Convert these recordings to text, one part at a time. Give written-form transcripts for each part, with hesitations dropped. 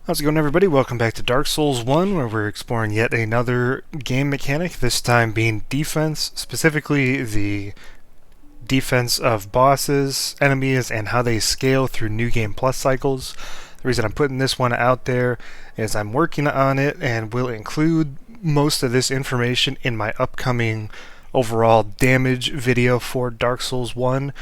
How's it going, everybody? Welcome back to Dark Souls 1, where we're exploring yet another game mechanic, this time being defense, specifically the defense of bosses, enemies, and how they scale through New Game Plus cycles. The reason I'm putting this one out there is I'm working on it and will include most of this information in my upcoming overall damage video for Dark Souls 1,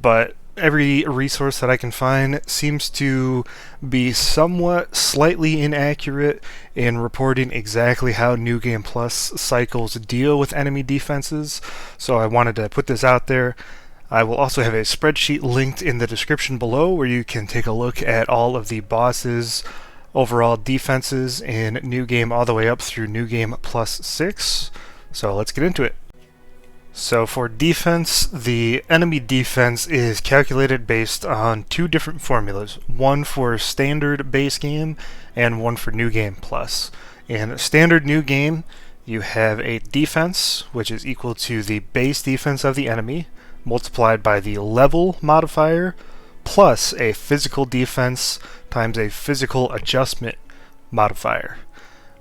but every resource that I can find seems to be somewhat slightly inaccurate in reporting exactly how New Game Plus cycles deal with enemy defenses, so I wanted to put this out there. I will also have a spreadsheet linked in the description below where you can take a look at all of the bosses' overall defenses in New Game all the way up through New Game Plus 6. So let's get into it. So for defense, the enemy defense is calculated based on two different formulas, one for standard base game and one for New Game Plus. In standard New Game, you have a defense, which is equal to the base defense of the enemy, multiplied by the level modifier, plus a physical defense times a physical adjustment modifier.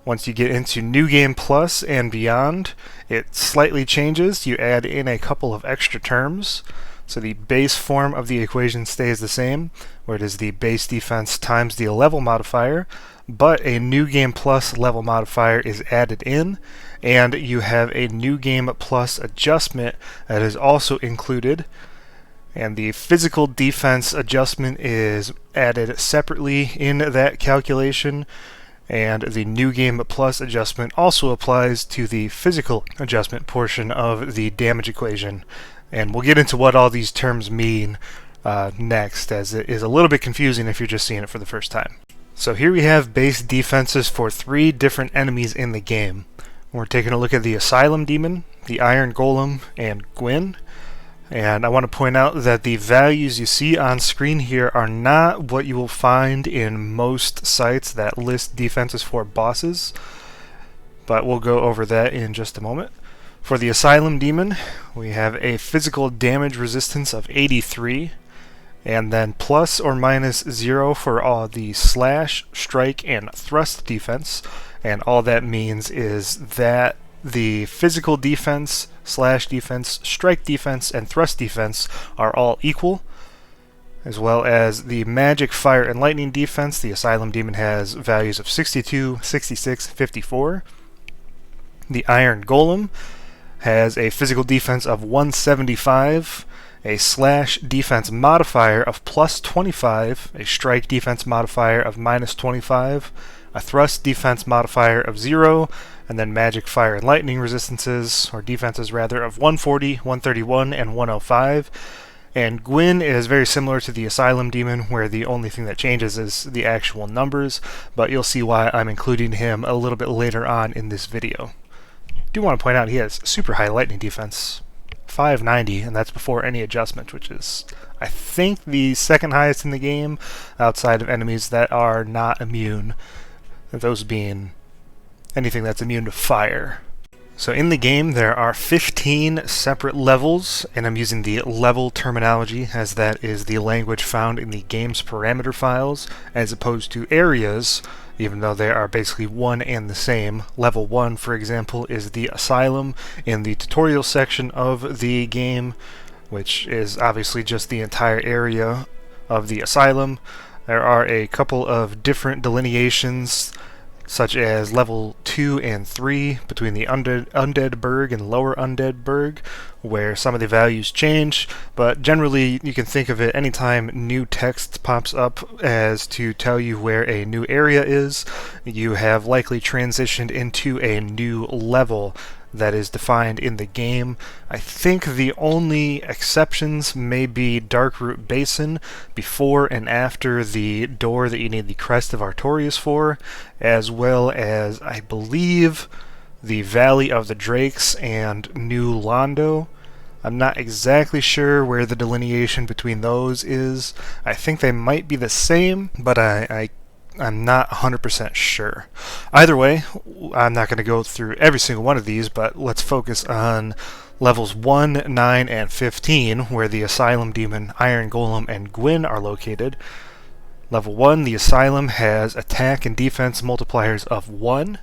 Once you get into New Game Plus and beyond, it slightly changes. You add in a couple of extra terms. So the base form of the equation stays the same, where it is the base defense times the level modifier, but a New Game Plus level modifier is added in, and you have a New Game Plus adjustment that is also included. And the physical defense adjustment is added separately in that calculation. And the New Game Plus adjustment also applies to the physical adjustment portion of the damage equation. And we'll get into what all these terms mean next, as it is a little bit confusing if you're just seeing it for the first time. So here we have base defenses for three different enemies in the game. We're taking a look at the Asylum Demon, the Iron Golem, and Gwyn. And I want to point out that the values you see on screen here are not what you will find in most sites that list defenses for bosses, but we'll go over that in just a moment. For the Asylum Demon, we have a physical damage resistance of 83, and then plus or minus 0 for all the slash, strike, and thrust defense, and all that means is that the physical defense, slash defense, strike defense, and thrust defense are all equal, as well as the magic, fire, and lightning defense. The Asylum Demon has values of 62, 66, 54. The Iron Golem has a physical defense of 175, a slash defense modifier of plus 25, a strike defense modifier of minus 25, a thrust defense modifier of 0, and then magic, fire, and lightning resistances, or defenses rather, of 140, 131, and 105. And Gwyn is very similar to the Asylum Demon, where the only thing that changes is the actual numbers, but you'll see why I'm including him a little bit later on in this video. I do want to point out he has super high lightning defense, 590, and that's before any adjustment, which is, I think, the second highest in the game, outside of enemies that are not immune, those being anything that's immune to fire. So in the game there are 15 separate levels, and I'm using the level terminology as that is the language found in the game's parameter files, as opposed to areas, even though they are basically one and the same. Level 1, for example, is the Asylum in the tutorial section of the game, which is obviously just the entire area of the Asylum. There are a couple of different delineations, such as level 2 and 3 between the Undead Burg and Lower Undead Burg, where some of the values change, but generally you can think of it anytime new text pops up as to tell you where a new area is, you have likely transitioned into a new level that is defined in the game. I think the only exceptions may be Darkroot Basin before and after the door that you need the Crest of Artorias for, as well as, I believe, the Valley of the Drakes and New Londo. I'm not exactly sure where the delineation between those is. I think they might be the same, but I'm not 100% sure. Either way, I'm not going to go through every single one of these, but let's focus on levels 1, 9, and 15, where the Asylum Demon, Iron Golem, and Gwyn are located. Level 1, the Asylum, has attack and defense multipliers of 1.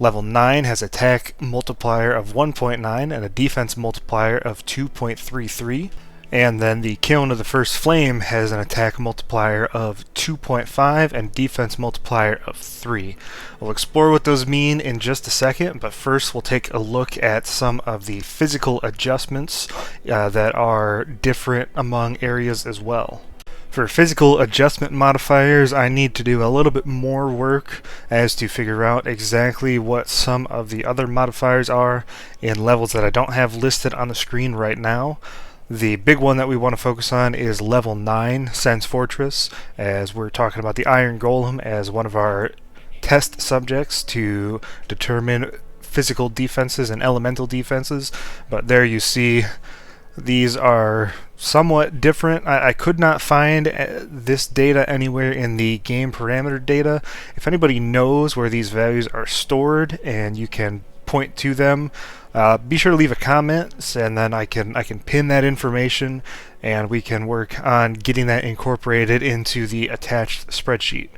Level 9 has attack multiplier of 1.9 and a defense multiplier of 2.33. And then the Kiln of the First Flame has an attack multiplier of 2.5 and defense multiplier of 3. We'll explore what those mean in just a second, but first we'll take a look at some of the physical adjustments that are different among areas as well. For physical adjustment modifiers, I need to do a little bit more work as to figure out exactly what some of the other modifiers are in levels that I don't have listed on the screen right now. The big one that we want to focus on is level 9, Sen's Fortress, as we're talking about the Iron Golem as one of our test subjects to determine physical defenses and elemental defenses. But there you see these are somewhat different. I could not find this data anywhere in the game parameter data. If anybody knows where these values are stored and you can point to them, be sure to leave a comment, and then I can pin that information and we can work on getting that incorporated into the attached spreadsheet.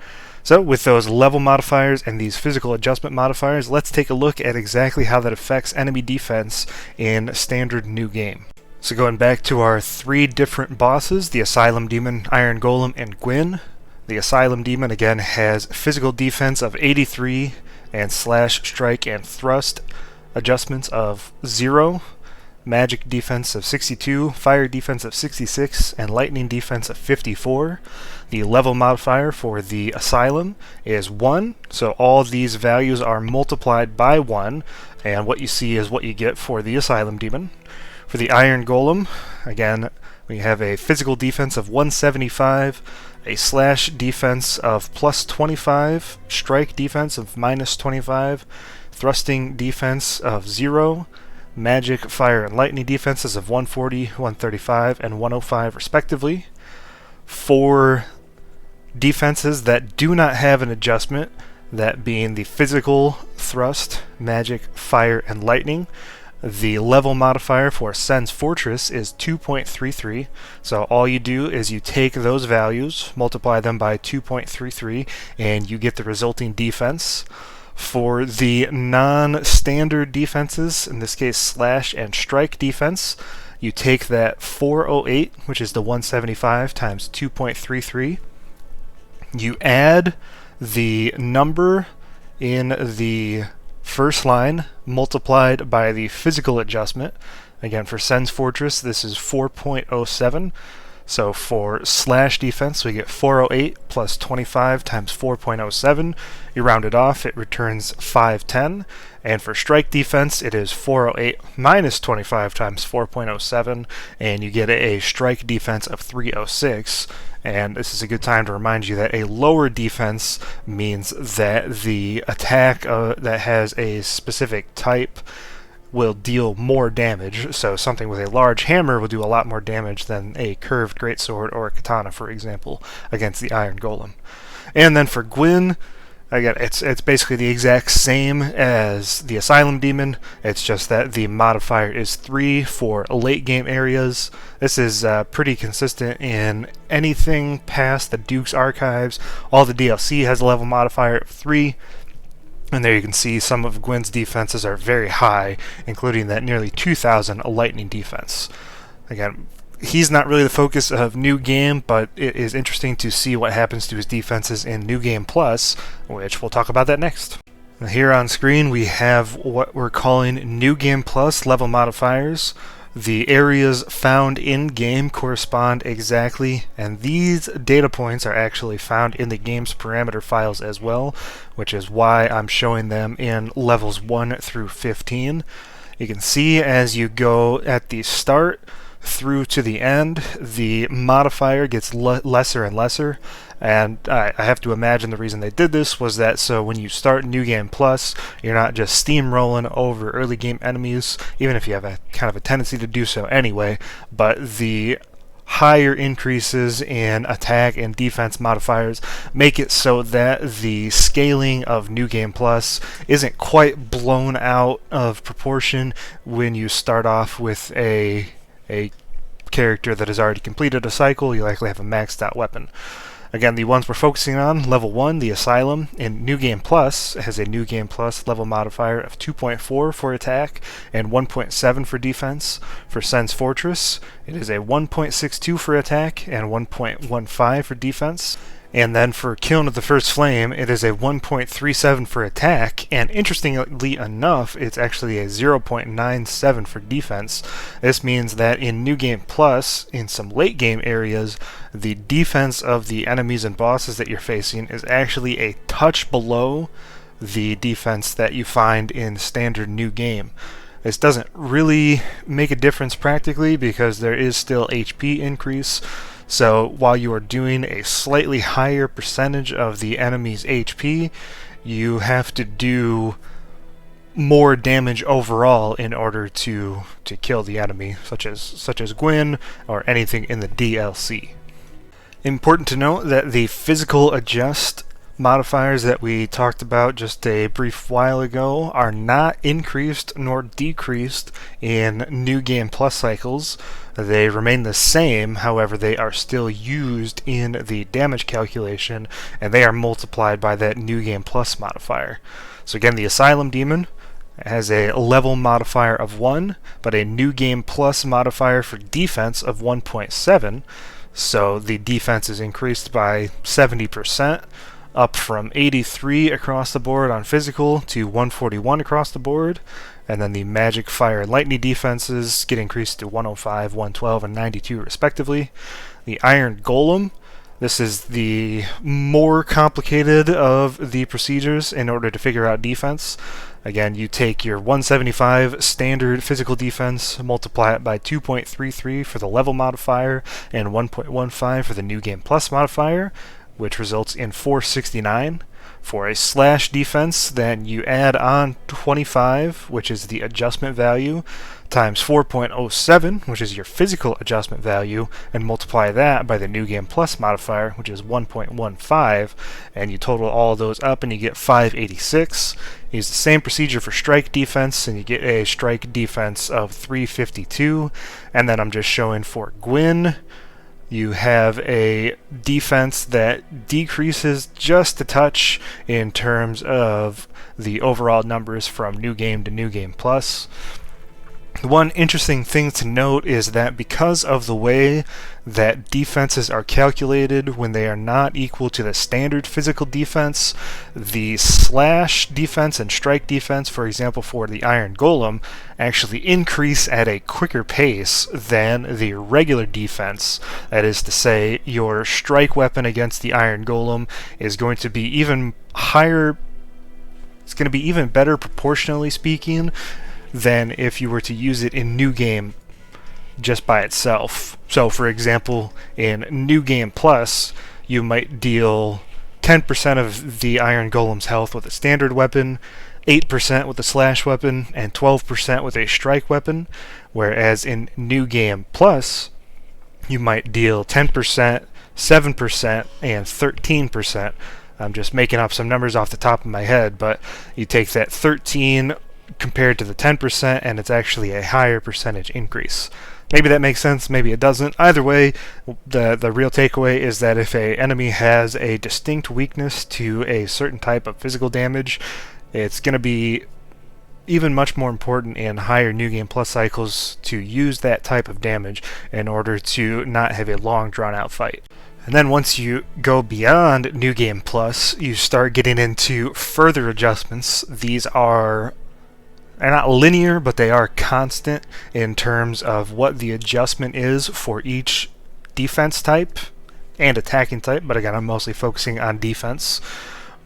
So with those level modifiers and these physical adjustment modifiers, let's take a look at exactly how that affects enemy defense in standard new game. So going back to our 3 different bosses, the Asylum Demon, Iron Golem, and Gwyn. The Asylum Demon again has physical defense of 83 and slash, strike, and thrust adjustments of 0, magic defense of 62, fire defense of 66, and lightning defense of 54. The level modifier for the Asylum is 1, so all these values are multiplied by 1, and what you see is what you get for the Asylum Demon. For the Iron Golem, again, we have a physical defense of 175, a slash defense of plus 25, strike defense of minus 25, thrusting defense of 0, magic, fire, and lightning defenses of 140, 135, and 105 respectively. For defenses that do not have an adjustment, that being the physical, thrust, magic, fire, and lightning, the level modifier for Sen's Fortress is 2.33, so all you do is you take those values, multiply them by 2.33, and you get the resulting defense. For the non-standard defenses, in this case slash and strike defense, you take that 408, which is the 175 times 2.33, you add the number in the first line multiplied by the physical adjustment. Again, for Sen's Fortress, this is 4.07. So for slash defense, we get 408 plus 25 times 4.07. You round it off, it returns 510. And for strike defense, it is 408 minus 25 times 4.07, and you get a strike defense of 306. And this is a good time to remind you that a lower defense means that the attack that has a specific type will deal more damage. So something with a large hammer will do a lot more damage than a curved greatsword or a katana, for example, against the Iron Golem. And then for Gwyn, again, it's basically the exact same as the Asylum Demon. It's just that the modifier is 3 for late game areas. This is pretty consistent in anything past the Duke's Archives. All the DLC has a level modifier of 3. And there you can see some of Gwyn's defenses are very high, including that nearly 2,000 lightning defense. Again, he's not really the focus of New Game, but it is interesting to see what happens to his defenses in New Game Plus, which we'll talk about that next. Now here on screen we have what we're calling New Game Plus level modifiers. The areas found in-game correspond exactly, and these data points are actually found in the game's parameter files as well, which is why I'm showing them in levels 1 through 15. You can see as you go at the start through to the end, the modifier gets lesser and lesser, and I have to imagine the reason they did this was that so when you start New Game Plus, you're not just steamrolling over early game enemies, even if you have a kind of a tendency to do so anyway, but the higher increases in attack and defense modifiers make it so that the scaling of New Game Plus isn't quite blown out of proportion when you start off with a character that has already completed a cycle. You likely have a maxed out weapon. Again, the ones we're focusing on, level 1, the Asylum, in New Game Plus has a New Game Plus level modifier of 2.4 for attack and 1.7 for defense. For Sen's Fortress, it is a 1.62 for attack and 1.15 for defense. And then for Kiln of the First Flame, it is a 1.37 for attack, and interestingly enough, it's actually a 0.97 for defense. This means that in New Game Plus, in some late game areas, the defense of the enemies and bosses that you're facing is actually a touch below the defense that you find in standard New Game. This doesn't really make a difference practically because there is still HP increase. So while you are doing a slightly higher percentage of the enemy's HP, you have to do more damage overall in order to kill the enemy, such as Gwyn or anything in the DLC. Important to note that the physical adjust modifiers that we talked about just a brief while ago are not increased nor decreased in New Game Plus cycles. They remain the same, however they are still used in the damage calculation, and they are multiplied by that New Game Plus modifier. So again, the Asylum Demon has a level modifier of 1, but a New Game Plus modifier for defense of 1.7, so the defense is increased by 70%, up from 83 across the board on physical to 141 across the board, and then the magic, fire, and lightning defenses get increased to 105, 112, and 92 respectively. The Iron Golem, this is the more complicated of the procedures in order to figure out defense. Again, you take your 175 standard physical defense, multiply it by 2.33 for the level modifier, and 1.15 for the New Game Plus modifier, which results in 469. For a slash defense, then you add on 25, which is the adjustment value, times 4.07, which is your physical adjustment value, and multiply that by the New Game Plus modifier, which is 1.15, and you total all of those up and you get 586. Use the same procedure for strike defense, and you get a strike defense of 352, and then I'm just showing for Gwyn. You have a defense that decreases just a touch in terms of the overall numbers from New Game to New Game Plus. One interesting thing to note is that because of the way that defenses are calculated when they are not equal to the standard physical defense, the slash defense and strike defense, for example for the Iron Golem, actually increase at a quicker pace than the regular defense. That is to say, your strike weapon against the Iron Golem is going to be even higher, it's going to be even better proportionally speaking than if you were to use it in New Game just by itself. So for example, in New Game Plus, you might deal 10% of the Iron Golem's health with a standard weapon, 8% with a slash weapon, and 12% with a strike weapon, whereas in New Game Plus, you might deal 10%, 7%, and 13%. I'm just making up some numbers off the top of my head, but you take that 13 compared to the 10%, and it's actually a higher percentage increase. Maybe that makes sense, maybe it doesn't. Either way, the real takeaway is that if an enemy has a distinct weakness to a certain type of physical damage, it's going to be even much more important in higher New Game Plus cycles to use that type of damage in order to not have a long drawn-out fight. And then once you go beyond New Game Plus, you start getting into further adjustments. These are not linear, but they are constant in terms of what the adjustment is for each defense type and attacking type, but again, I'm mostly focusing on defense,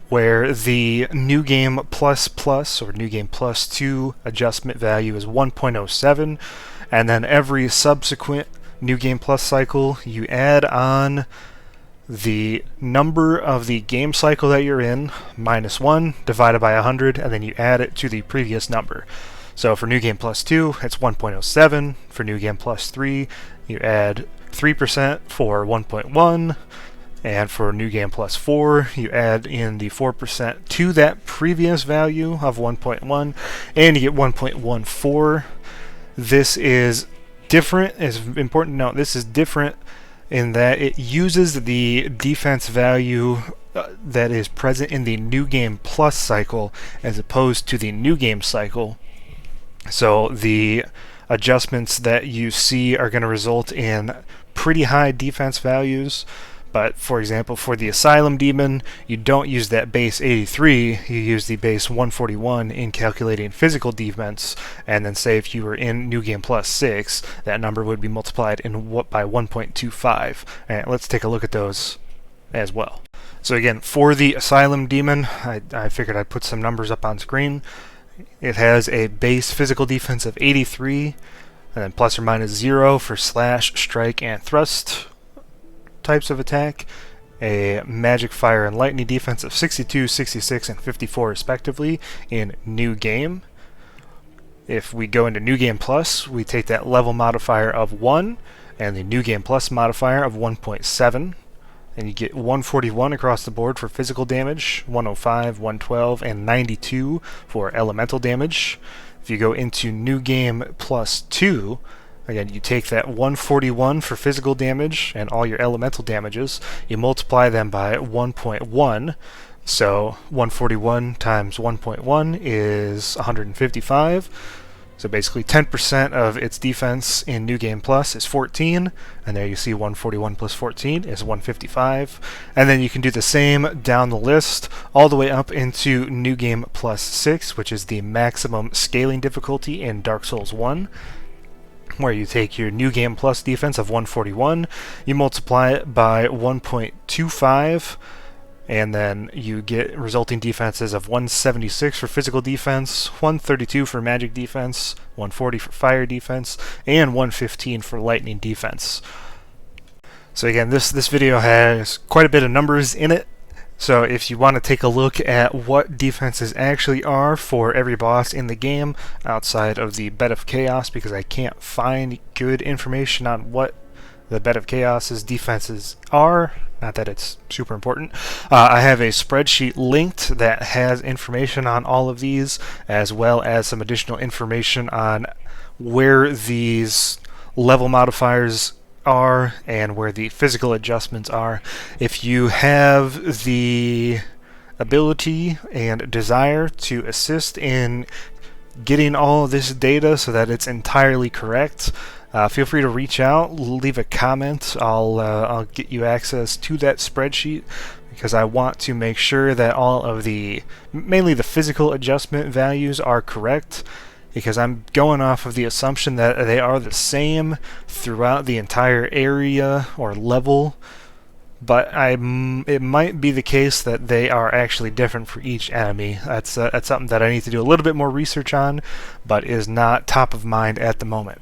where the New Game Plus Plus or New Game Plus 2 adjustment value is 1.07, and then every subsequent New Game Plus cycle, you add on the number of the game cycle that you're in, minus 1, divided by 100, and then you add it to the previous number. So for New Game Plus 2, it's 1.07. For New Game Plus 3, you add 3% for 1.1. And for New Game Plus 4, you add in the 4% to that previous value of 1.1, and you get 1.14. This is different. It's important to note this is different in that it uses the defense value that is present in the New Game Plus cycle as opposed to the New Game cycle. So the adjustments that you see are going to result in pretty high defense values. But for example, for the Asylum Demon, you don't use that base 83, you use the base 141 in calculating physical defense, and then say if you were in New Game Plus 6, that number would be multiplied by 1.25. And let's take a look at those as well. So again, for the Asylum Demon, I figured I'd put some numbers up on screen. It has a base physical defense of 83, and then plus or minus 0 for slash, strike, and thrust types of attack, a magic, fire, and lightning defense of 62, 66, and 54 respectively in New Game. If we go into New Game Plus, we take that level modifier of 1 and the New Game Plus modifier of 1.7, and you get 141 across the board for physical damage, 105, 112, and 92 for elemental damage. If you go into New Game Plus 2, again, you take that 141 for physical damage and all your elemental damages, you multiply them by 1.1, so 141 times 1.1 is 155. So basically 10% of its defense in New Game Plus is 14, and there you see 141 plus 14 is 155. And then you can do the same down the list all the way up into New Game Plus 6, which is the maximum scaling difficulty in Dark Souls 1, where you take your New Game Plus defense of 141, you multiply it by 1.25, and then you get resulting defenses of 176 for physical defense, 132 for magic defense, 140 for fire defense, and 115 for lightning defense. So again, this video has quite a bit of numbers in it. So if you want to take a look at what defenses actually are for every boss in the game outside of the Bed of Chaos, because I can't find good information on what the Bed of Chaos's defenses are, not that it's super important, I have a spreadsheet linked that has information on all of these, as well as some additional information on where these level modifiers are and where the physical adjustments are. If you have the ability and desire to assist in getting all of this data so that it's entirely correct, feel free to reach out, leave a comment. I'll get you access to that spreadsheet, because I want to make sure that all of mainly the physical adjustment values are correct, because I'm going off of the assumption that they are the same throughout the entire area or level, but it might be the case that they are actually different for each enemy. That's something that I need to do a little bit more research on, but is not top of mind at the moment.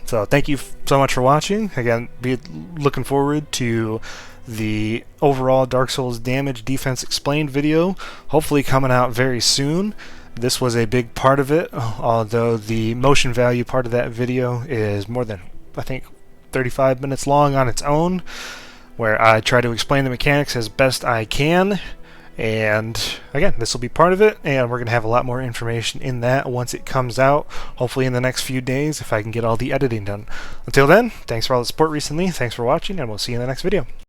So thank you so much for watching. Again, be looking forward to the overall Dark Souls damage defense explained video, hopefully coming out very soon. This was a big part of it, although the motion value part of that video is more than, I think, 35 minutes long on its own, where I try to explain the mechanics as best I can. And again, this will be part of it, and we're going to have a lot more information in that once it comes out, hopefully in the next few days if I can get all the editing done. Until then, thanks for all the support recently, thanks for watching, and we'll see you in the next video.